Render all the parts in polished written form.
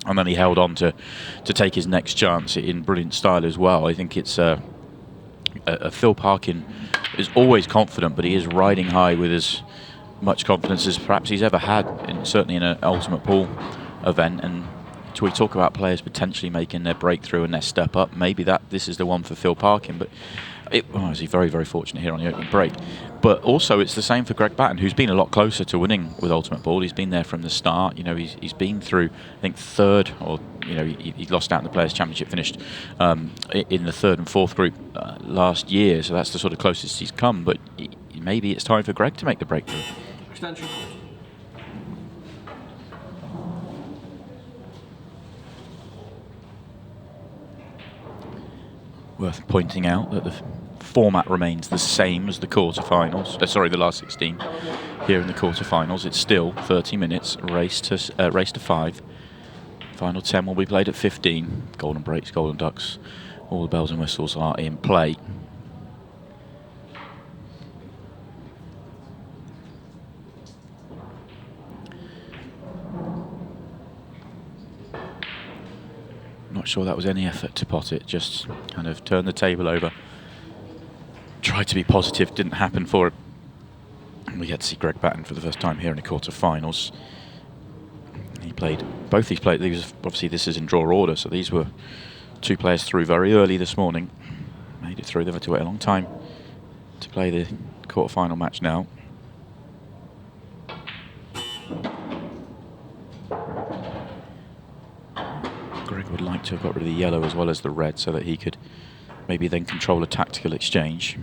and then he held on to take his next chance in brilliant style as well. I think it's Phil Parkin is always confident, but he is riding high with as much confidence as perhaps he's ever had, certainly in an ultimate pool event. And we talk about players potentially making their breakthrough and their step up, maybe this is the one for Phil Parkin. But he's very, very fortunate here on the opening break. But also it's the same for Greg Batten, who's been a lot closer to winning with ultimate pool. He's been there from the start. He's been through, I think, third, or he lost out in the Players' Championship, finished in the third and fourth group last year. So that's the sort of closest he's come. But maybe it's time for Greg to make the breakthrough. Extension. Worth pointing out that the format remains the same as the quarterfinals. The last 16 here in the quarterfinals. It's still 30 minutes, race to 5. Final 10 will be played at 15. Golden breaks, golden ducks, all the bells and whistles are in play. Not sure that was any effort to pot it, just kind of turned the table over. Tried to be positive, didn't happen for it. And we get to see Greg Batten for the first time here in the quarterfinals. He played both these players. Obviously, this is in draw order, so these were 2 players through very early this morning. Made it through. They've had to wait a long time to play the quarterfinal match now. Greg would like to have got rid of the yellow as well as the red, so that he could maybe then control a tactical exchange.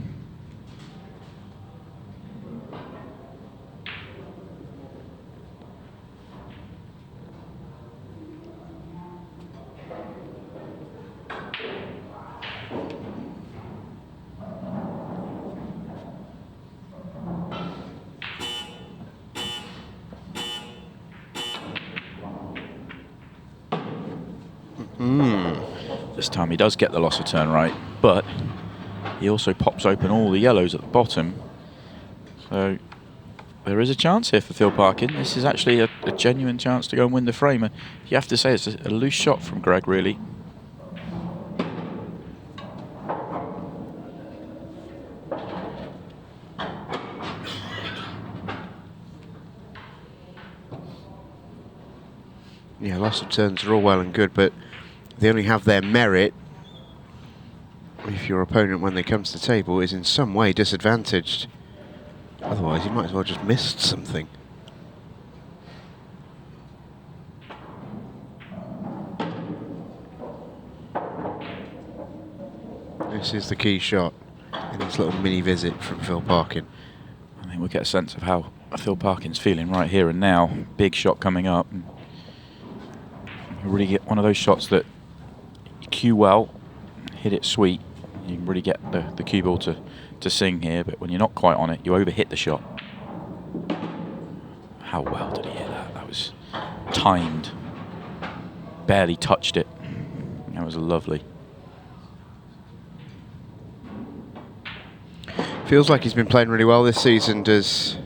This time he does get the loss of turn right, but he also pops open all the yellows at the bottom. So there is a chance here for Phil Parkin. This is actually a genuine chance to go and win the frame. You have to say it's a loose shot from Greg, really. Yeah, loss of turns are all well and good, but they only have their merit if your opponent, when they come to the table, is in some way disadvantaged. Otherwise, you might as well just missed something. This is the key shot in this little mini visit from Phil Parkin. I think we'll get a sense of how Phil Parkin's feeling right here and now. Big shot coming up. You really get one of those shots that you cue well, hit it sweet. You can really get the cue ball to sing here, but when you're not quite on it, you overhit the shot. How well did he hit that? That was timed. Barely touched it. That was lovely. Feels like he's been playing really well this season, does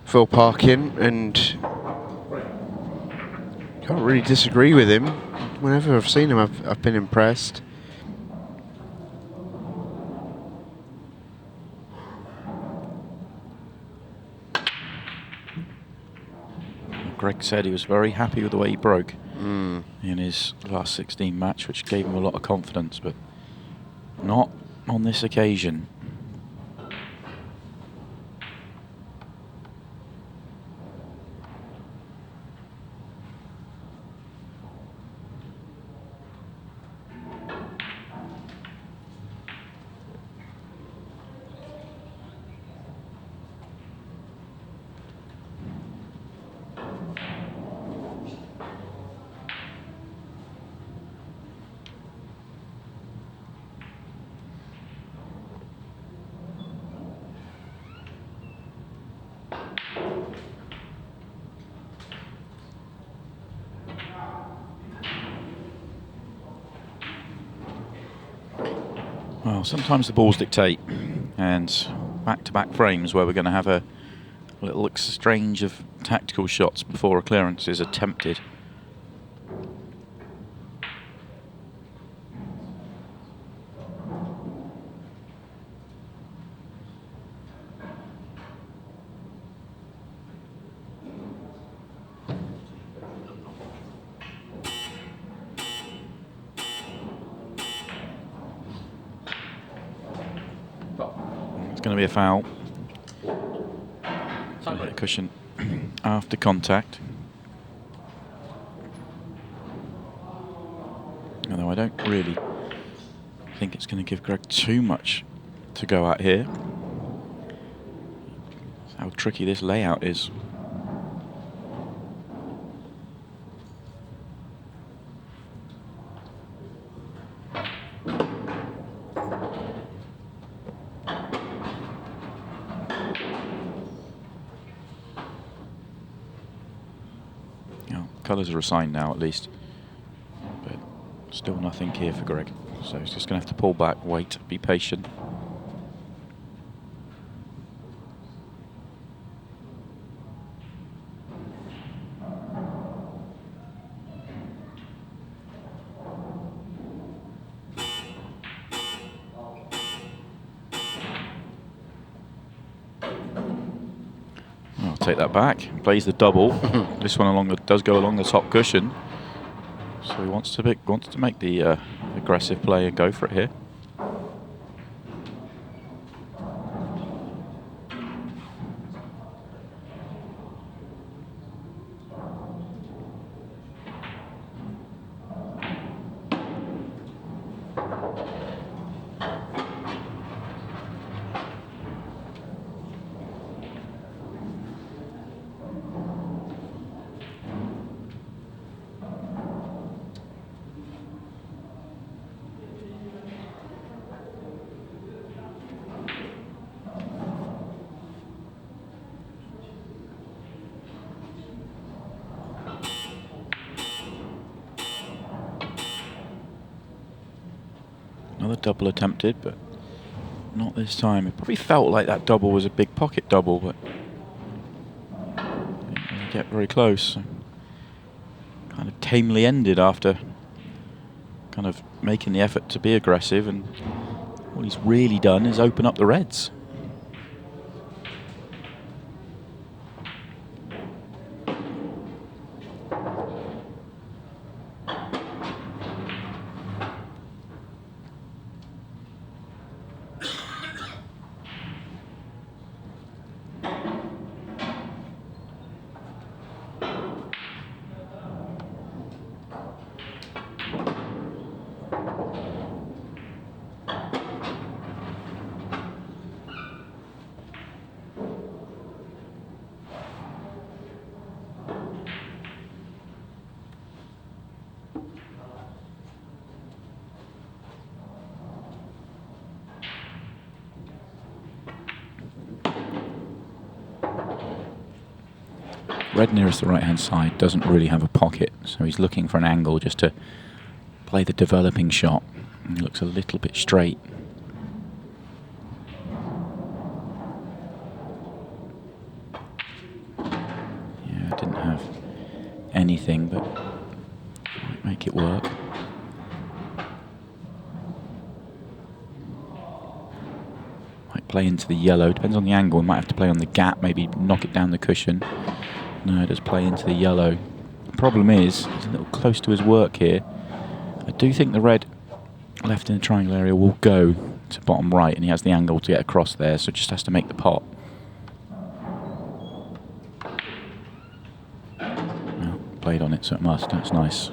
Phil Parkin, and can't really disagree with him. Whenever I've seen him, I've been impressed. Greg said he was very happy with the way he broke in his last 16 match, which gave him a lot of confidence, but not on this occasion. Well, sometimes the balls dictate, and back-to-back frames where we're going to have a A little exchange of tactical shots before a clearance is attempted. It's going to be a foul. Hit a cushion after contact. Although I don't really think it's going to give Greg too much to go at here. That's how tricky this layout is. Colours are assigned now at least, but still nothing here for Greg. So he's just going to have to pull back, wait, be patient. Take that back, plays the double. This one does go along the top cushion, so he wants to make the aggressive play and go for it here. Another double attempted, but not this time. It probably felt like that double was a big pocket double, but didn't really get very close. So kind of tamely ended after kind of making the effort to be aggressive, and all he's really done is open up the reds. Red nearest the right-hand side doesn't really have a pocket, so he's looking for an angle just to play the developing shot. And he looks a little bit straight. Yeah, didn't have anything, but might make it work. Might play into the yellow, depends on the angle. Might have to play on the gap, maybe knock it down the cushion. No, it does play into the yellow. The problem is, he's a little close to his work here. I do think the red left in the triangle area will go to bottom right, and he has the angle to get across there, so just has to make the pot. Well, played on it, so it must. That's nice.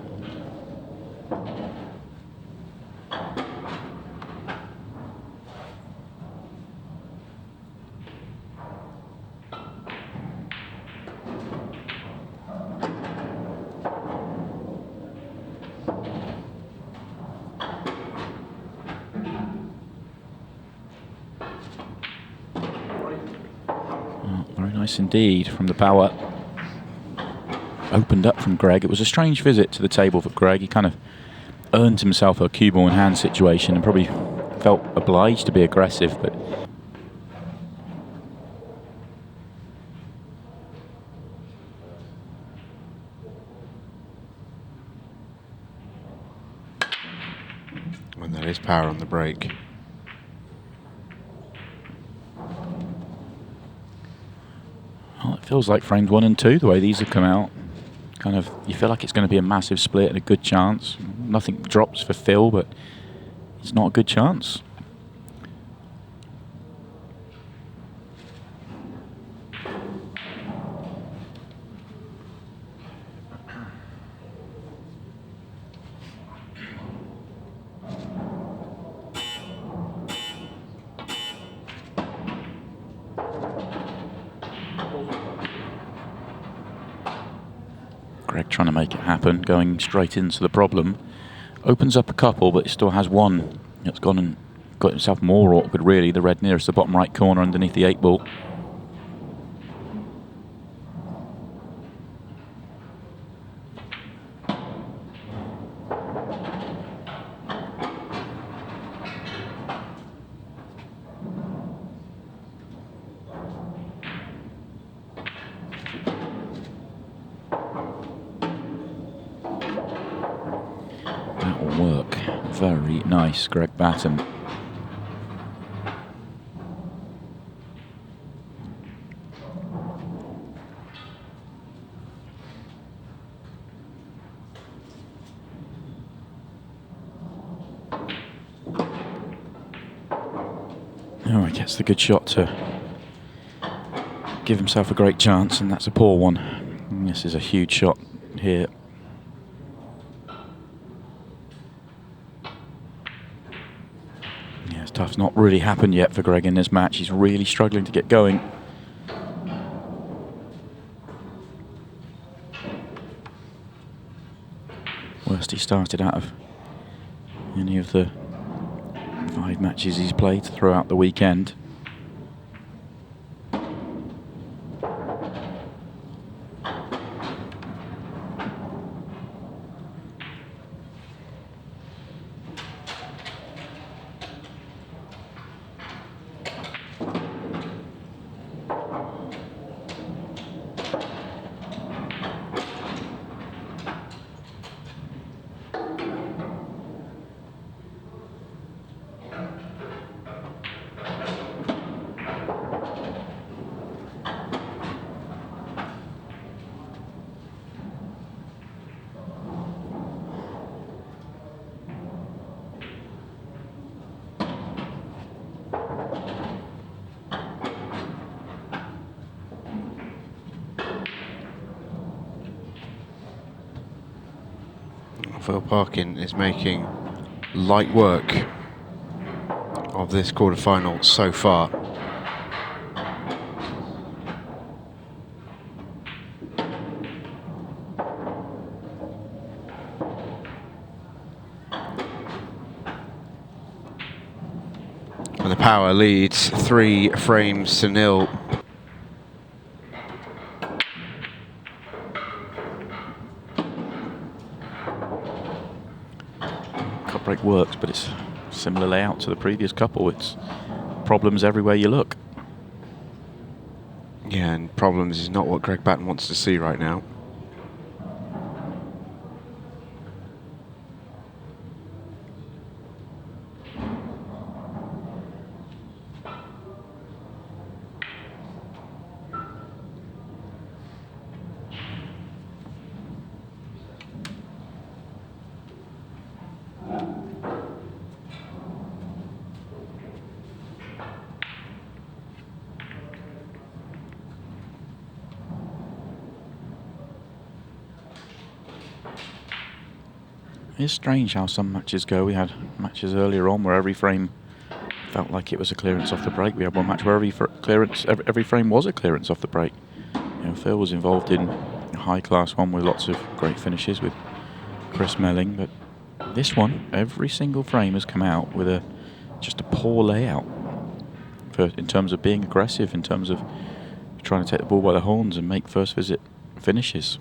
Nice indeed from the power. Opened up from Greg. It was a strange visit to the table for Greg. He kind of earned himself a cue ball in hand situation and probably felt obliged to be aggressive, but And there is power on the break. Well, it feels like frames 1 and 2, the way these have come out. Kind of, you feel like it's going to be a massive split and a good chance. Nothing drops for Phil, but it's not a good chance. Greg trying to make it happen, going straight into the problem. Opens up a couple, but still has one. It's gone and got himself more awkward, really. The red nearest the bottom right corner underneath the 8-ball. Work. Very nice, Greg Batten. Oh, he gets the good shot to give himself a great chance, and that's a poor one. And this is a huge shot here. Stuff's not really happened yet for Greg in this match. He's really struggling to get going. Worst he started out of any of the 5 matches he's played throughout the weekend. Phil Parkin is making light work of this quarter-final so far. And the power leads 3 frames to 0. Cut break works, but it's similar layout to the previous couple. It's problems everywhere you look. Yeah, and problems is not what Greg Batten wants to see right now. It's strange how some matches go. We had matches earlier on where every frame felt like it was a clearance off the break. We had one match where every frame was a clearance off the break. You know, Phil was involved in a high-class one with lots of great finishes with Chris Melling, but this one, every single frame has come out with just a poor layout in terms of being aggressive, in terms of trying to take the ball by the horns and make first visit finishes.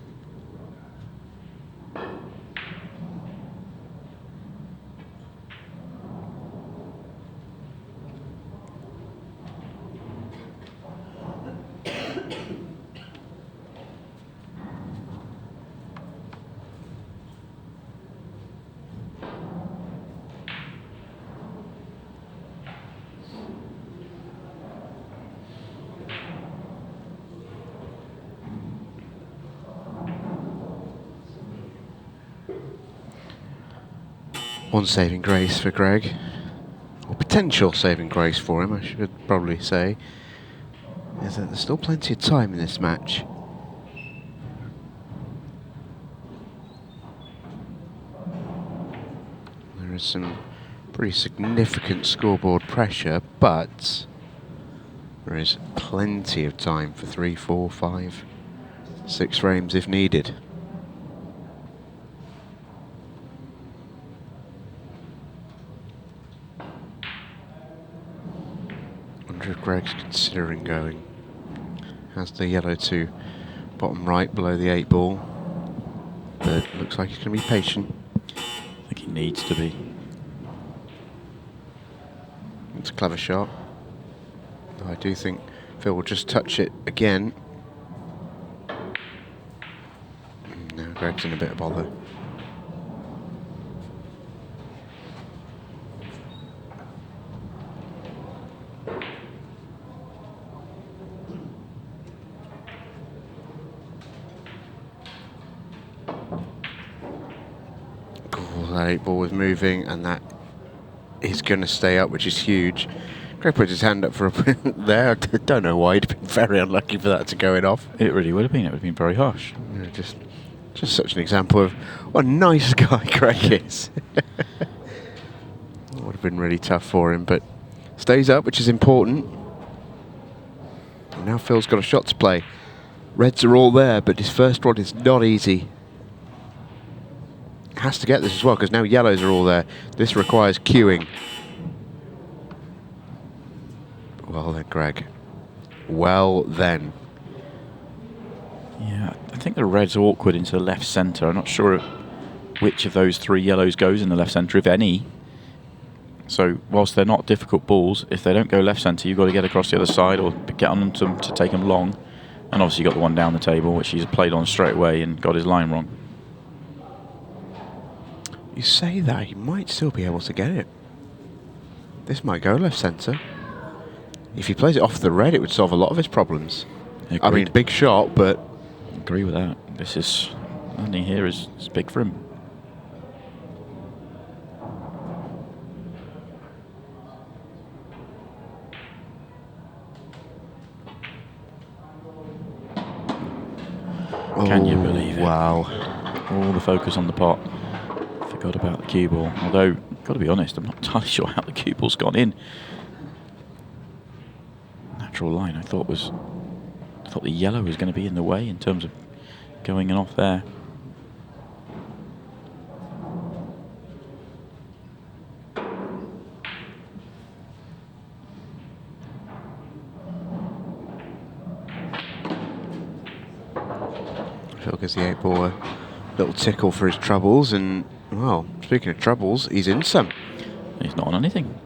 One saving grace for Greg, or potential saving grace for him, I should probably say, is that there's still plenty of time in this match. There is some pretty significant scoreboard pressure, but there is plenty of time for 3, 4, 5, 6 frames if needed. Wonder if Greg's considering going. Has the yellow to bottom right below the 8 ball, but looks like he's going to be patient. I think he needs to be. It's a clever shot. I do think Phil will just touch it again. Now Greg's in a bit of bother. That 8 ball was moving, and that is going to stay up, which is huge. Greg puts his hand up for a there. I don't know why. He'd been very unlucky for that to go in off. It really would have been. It would have been very harsh. Yeah, just such an example of what a nice guy Greg is. It would have been really tough for him, but stays up, which is important. And now Phil's got a shot to play. Reds are all there, but his first one is not easy. Has to get this as well, because now yellows are all there. This requires queuing. Well then, Greg. Well then. Yeah, I think the red's awkward into the left centre. I'm not sure which of those 3 yellows goes in the left centre, if any. So whilst they're not difficult balls, if they don't go left centre, you've got to get across the other side or get on them to take them long. And obviously you got the one down the table, which he's played on straight away and got his line wrong. You say that, he might still be able to get it. This might go left centre. If he plays it off the red, it would solve a lot of his problems. Agreed. I mean, big shot, but... Agree with that. This is... landing here is big for him. Can you believe it? Wow. All the focus on the pot. Forgot about the cue ball. Although, got to be honest, I'm not entirely sure how the cue ball's gone in. Natural line, I thought the yellow was going to be in the way in terms of going in off there. Phil gives the 8 ball a little tickle for his troubles, and, well, speaking of troubles, he's in some. He's not on anything.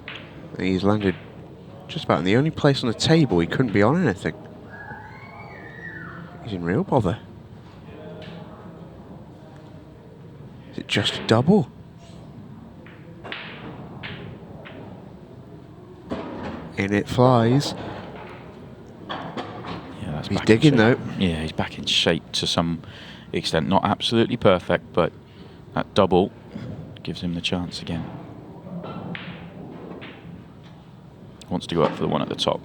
He's landed just about in the only place on the table he couldn't be on anything. He's in real bother. Is it just a double? In it flies. Yeah, that's He's back digging in though. shape. Yeah, he's back in shape to some extent. Not absolutely perfect, but that double gives him the chance again. Wants to go up for the one at the top.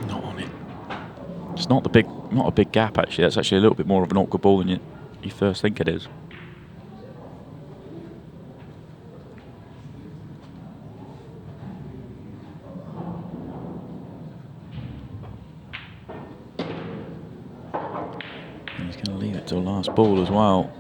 Not on it. It's not a big gap actually. That's actually a little bit more of an awkward ball than you first think it is. And he's going to leave it to the last ball as well.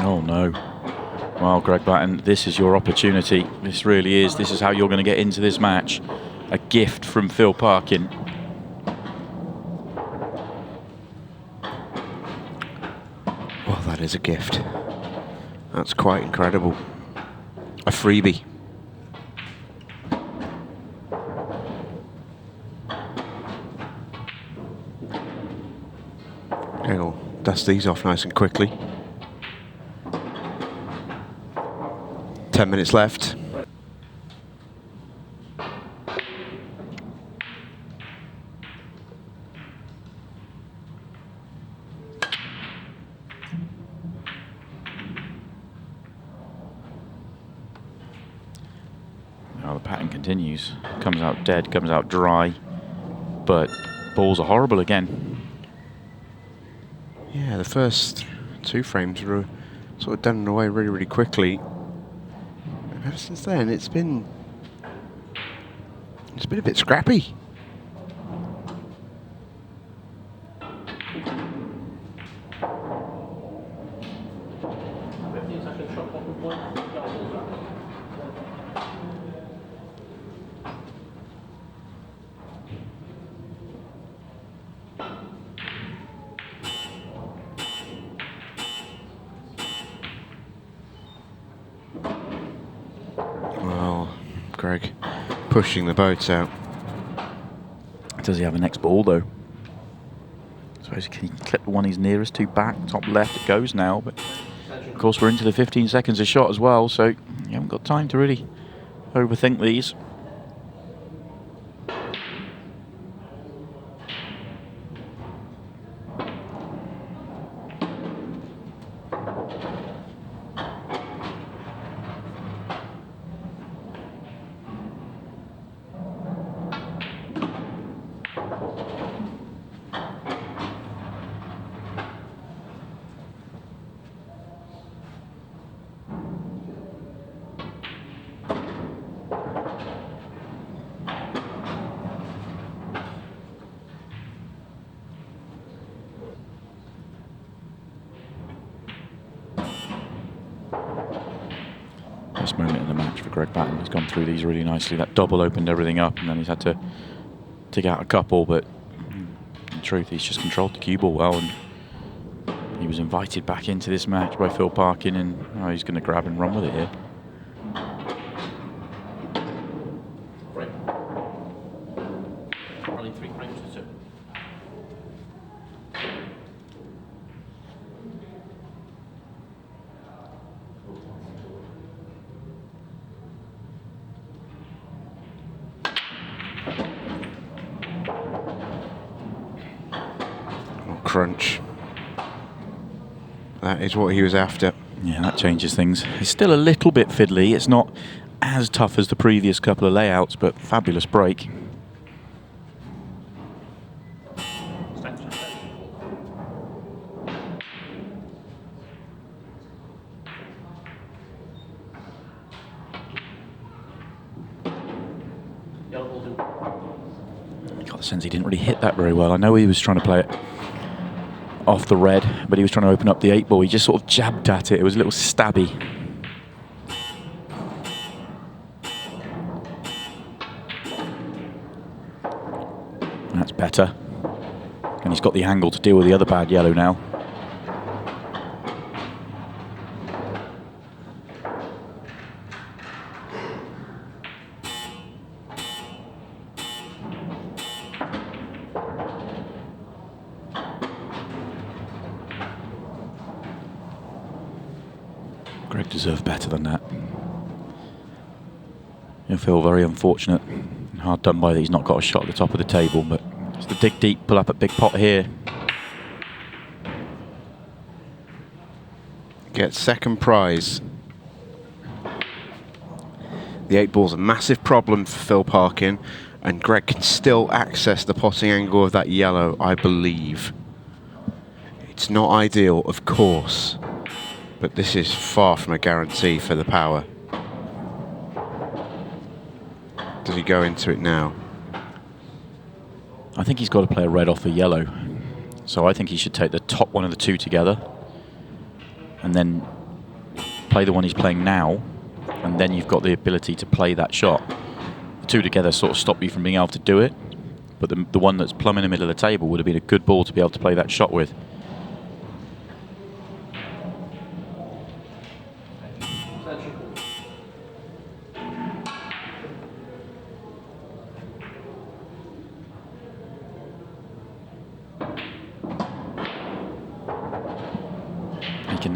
Oh no. Well, Greg Batten, this is your opportunity. This really is. This is how you're going to get into this match. A gift from Phil Parkin. That is a gift. That's quite incredible. A freebie. Okay, we'll dust these off nice and quickly. 10 minutes left. Now the pattern continues. Comes out dead, comes out dry, but balls are horrible again. Yeah, the first 2 frames were sort of done away really, really quickly. And ever since then, it's been a bit scrappy. Well, Greg pushing the boat out. Does he have a next ball though? I suppose can he clip the one he's nearest to back, top left it goes now, but of course we're into the 15 seconds of shot as well, so you haven't got time to really overthink these. Best moment in the match for Greg Batten. He's gone through these really nicely. That double opened everything up, and then he's had to dig out a couple, but in truth, he's just controlled the cue ball well, and he was invited back into this match by Phil Parkin, and he's going to grab and run with it here. Only 3 frames to 2. Crunch. That is what he was after. Yeah, that changes things. It's still a little bit fiddly. It's not as tough as the previous couple of layouts, but fabulous break. Got the sense he didn't really hit that very well. I know he was trying to play it off the red, but he was trying to open up the 8 ball. He just sort of jabbed at it. It was a little stabby. That's better. And he's got the angle to deal with the other bad yellow now. Greg deserved better than that. I feel very unfortunate and hard done by that he's not got a shot at the top of the table, but just to dig deep, pull up a big pot here. Gets second prize. The 8 ball's a massive problem for Phil Parkin, and Greg can still access the potting angle of that yellow, I believe. It's not ideal, of course, but this is far from a guarantee for the power. Does he go into it now? I think he's got to play a red off a yellow. So I think he should take the top one of the 2 together and then play the one he's playing now, and then you've got the ability to play that shot. The 2 together sort of stop you from being able to do it, but the one that's plumb in the middle of the table would have been a good ball to be able to play that shot with.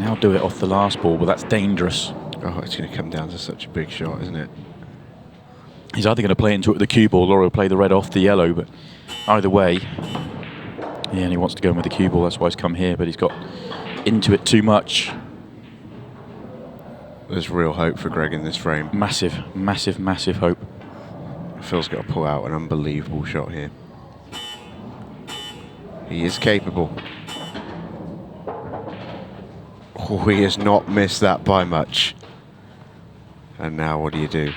now do it off the last ball, but that's dangerous. Oh, it's going to come down to such a big shot, isn't it? He's either going to play into it with the cue ball or he'll play the red off the yellow, but either way, yeah, and he wants to go in with the cue ball, that's why he's come here, but he's got into it too much. There's real hope for Greg in this frame. Massive, massive, massive hope. Phil's got to pull out an unbelievable shot here. He is capable. Oh, he has not missed that by much. And now what do you do?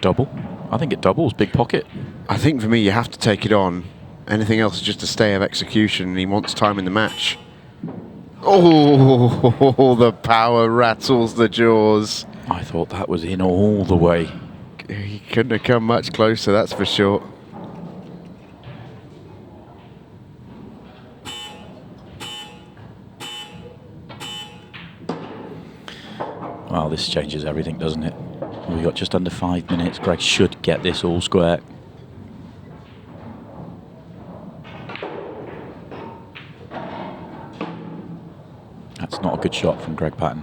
Double? I think it doubles, big pocket. I think for me you have to take it on. Anything else is just a stay of execution, and he wants time in the match. Oh, the power rattles the jaws. I thought that was in all the way. He couldn't have come much closer, that's for sure. Well, this changes everything, doesn't it? We've got just under 5 minutes. Greg should get this all square. That's not a good shot from Greg Batten.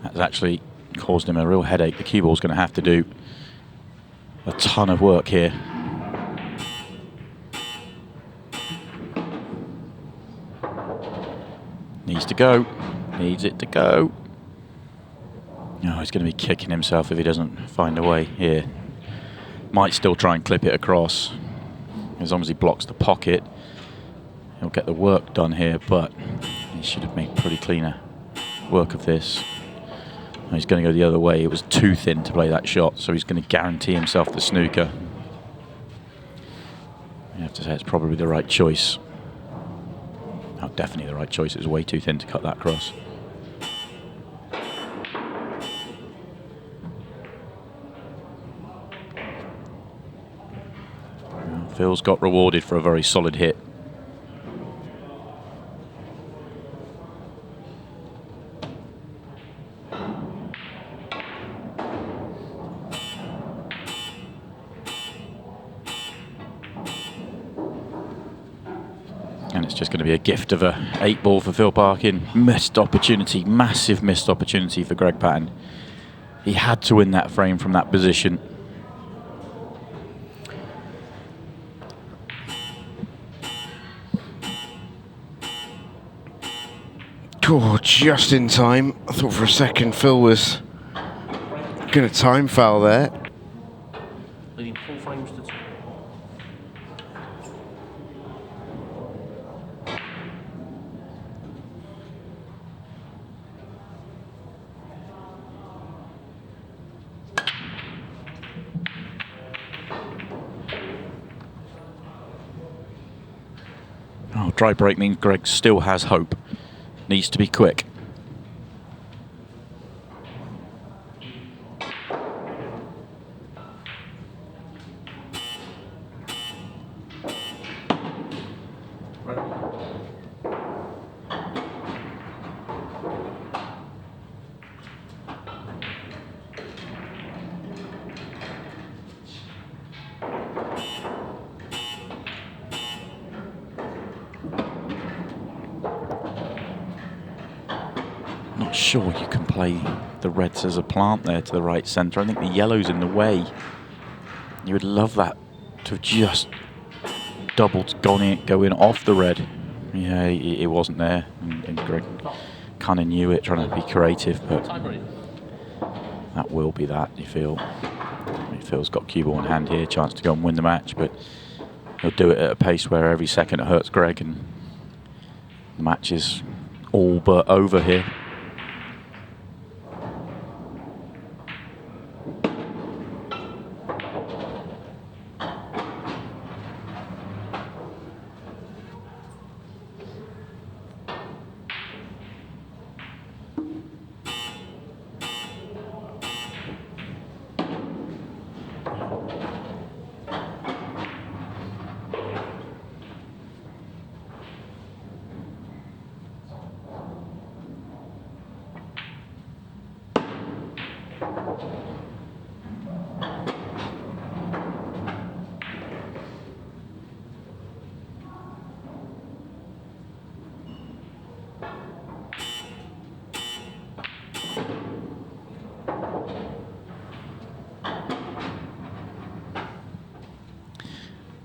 That's actually caused him a real headache. The cue ball's going to have to do a ton of work here. Needs to go. Needs it to go. No, he's going to be kicking himself if he doesn't find a way here. Might still try and clip it across. As long as he blocks the pocket, he'll get the work done here, but he should have made pretty cleaner work of this. No, he's going to go the other way. It was too thin to play that shot, so he's going to guarantee himself the snooker. You have to say it's probably the right choice. Oh, definitely the right choice. It was way too thin to cut that cross. Phil's got rewarded for a very solid hit. And it's just going to be a gift of a 8 ball for Phil Parkin. Missed opportunity, massive missed opportunity for Greg Batten. He had to win that frame from that position. Oh, just in time. I thought for a second Phil was going to time foul there. Leading 4 frames to 2. Oh, dry break means Greg still has hope. Needs to be quick. Not sure you can play the reds as a plant there to the right centre. I think the yellow's in the way. You would love that to have just doubled, go in off the red. Yeah, it wasn't there, and Greg kind of knew it, trying to be creative, but that will be that, you feel. Phil's got cue ball in hand here, chance to go and win the match, but he'll do it at a pace where every second it hurts Greg, and the match is all but over here.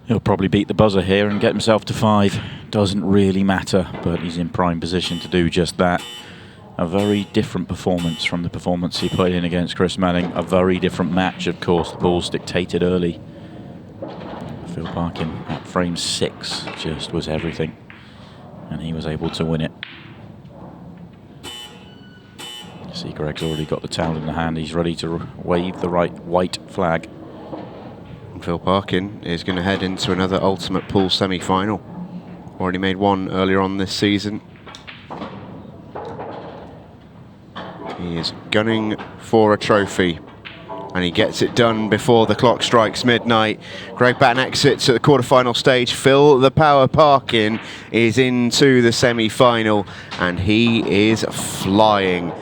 He'll probably beat the buzzer here and get himself to 5. Doesn't really matter, but he's in prime position to do just that. A very different performance from the performance he put in against Chris Manning. A very different match, of course. The ball's dictated early. Phil Parkin at frame 6 just was everything, and he was able to win it. You see Greg's already got the towel in the hand. He's ready to wave the white flag. Phil Parkin is going to head into another Ultimate Pool semi-final. Already made one earlier on this season. He is gunning for a trophy, and he gets it done before the clock strikes midnight. Greg Batten exits at the quarter-final stage. Phil the Power Parkin is into the semi-final, and he is flying.